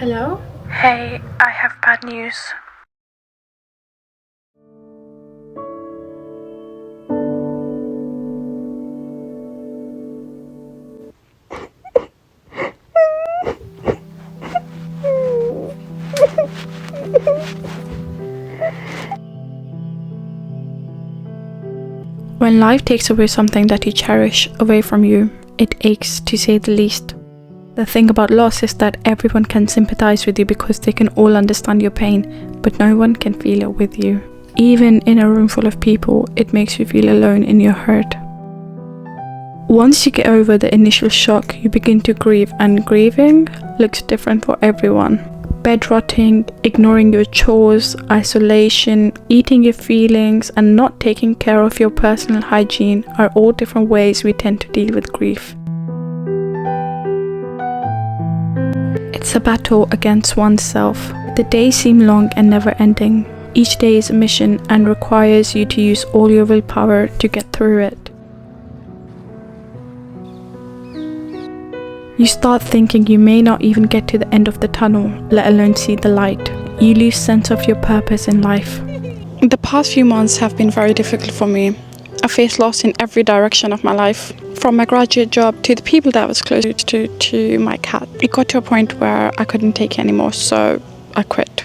Hello? Hey, I have bad news. When life takes away something that you cherish away from you, it aches, to say the least. The thing about loss is that everyone can sympathize with you because they can all understand your pain, but no one can feel it with you. Even in a room full of people, it makes you feel alone in your hurt. Once you get over the initial shock, you begin to grieve, and grieving looks different for everyone. Bed rotting, ignoring your chores, isolation, eating your feelings, and not taking care of your personal hygiene are all different ways we tend to deal with grief. It's a battle against oneself. The days seem long and never ending. Each day is a mission and requires you to use all your willpower to get through it. You start thinking you may not even get to the end of the tunnel, let alone see the light. You lose sense of your purpose in life. The past few months have been very difficult for me. I faced loss in every direction of my life. From my graduate job to the people that I was close to my cat. It got to a point where I couldn't take it anymore, so I quit.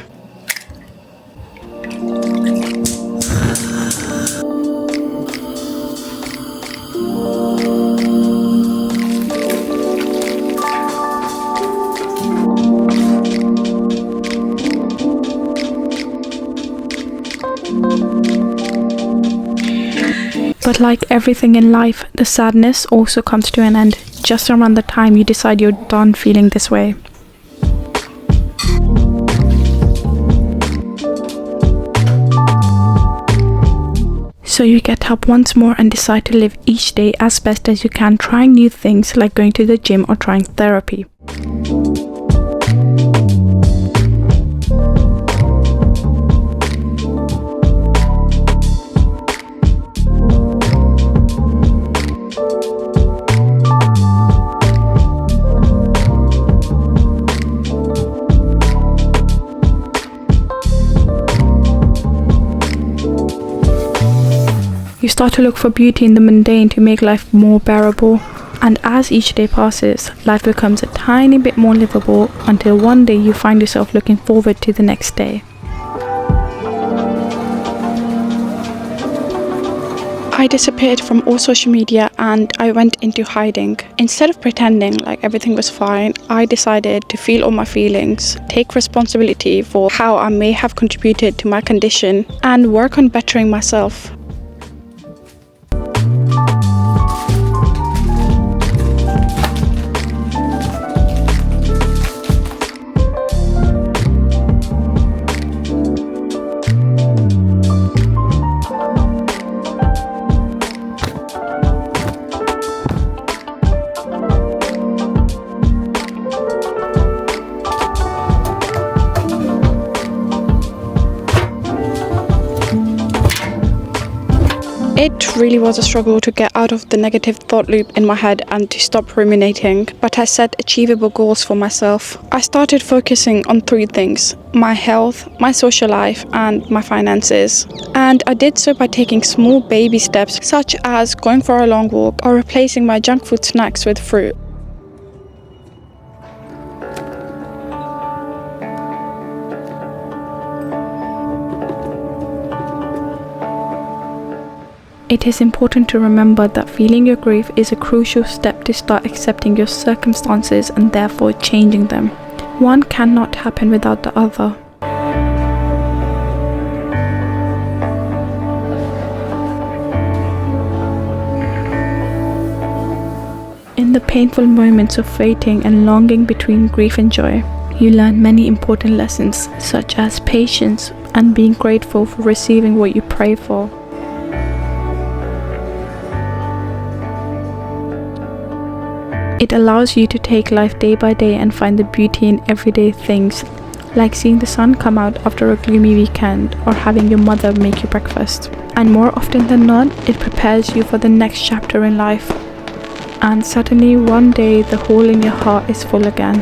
But like everything in life, the sadness also comes to an end just around the time you decide you're done feeling this way. So you get up once more and decide to live each day as best as you can, trying new things like going to the gym or trying therapy. You start to look for beauty in the mundane to make life more bearable, and as each day passes, life becomes a tiny bit more livable until one day you find yourself looking forward to the next day. I disappeared from all social media and I went into hiding. Instead of pretending like everything was fine, I decided to feel all my feelings, take responsibility for how I may have contributed to my condition, and work on bettering myself. It really was a struggle to get out of the negative thought loop in my head and to stop ruminating, but I set achievable goals for myself. I started focusing on 3 things: my health, my social life, and my finances. And I did so by taking small baby steps, such as going for a long walk or replacing my junk food snacks with fruit. It is important to remember that feeling your grief is a crucial step to start accepting your circumstances and therefore changing them. One cannot happen without the other. In the painful moments of waiting and longing between grief and joy, you learn many important lessons, such as patience and being grateful for receiving what you pray for. It allows you to take life day by day and find the beauty in everyday things, like seeing the sun come out after a gloomy weekend or having your mother make you breakfast. And more often than not, it prepares you for the next chapter in life. And suddenly one day the hole in your heart is full again.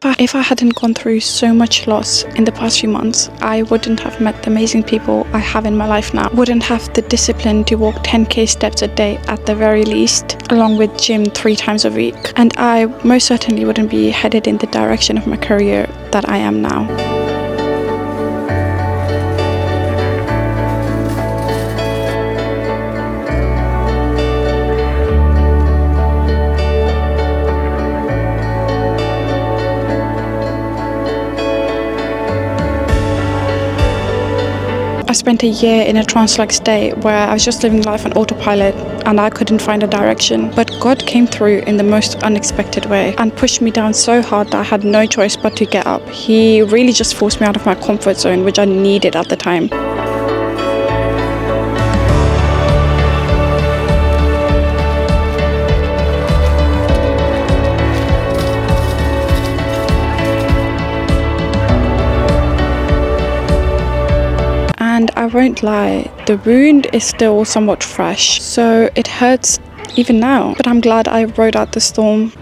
If I hadn't gone through so much loss in the past few months, I wouldn't have met the amazing people I have in my life now. Wouldn't have the discipline to walk 10k steps a day at the very least, along with gym 3 times a week. And I most certainly wouldn't be headed in the direction of my career that I am now. I spent a year in a trance-like state where I was just living life on autopilot and I couldn't find a direction. But God came through in the most unexpected way and pushed me down so hard that I had no choice but to get up. He really just forced me out of my comfort zone, which I needed at the time. And I won't lie, the wound is still somewhat fresh, so it hurts even now. But I'm glad I rode out the storm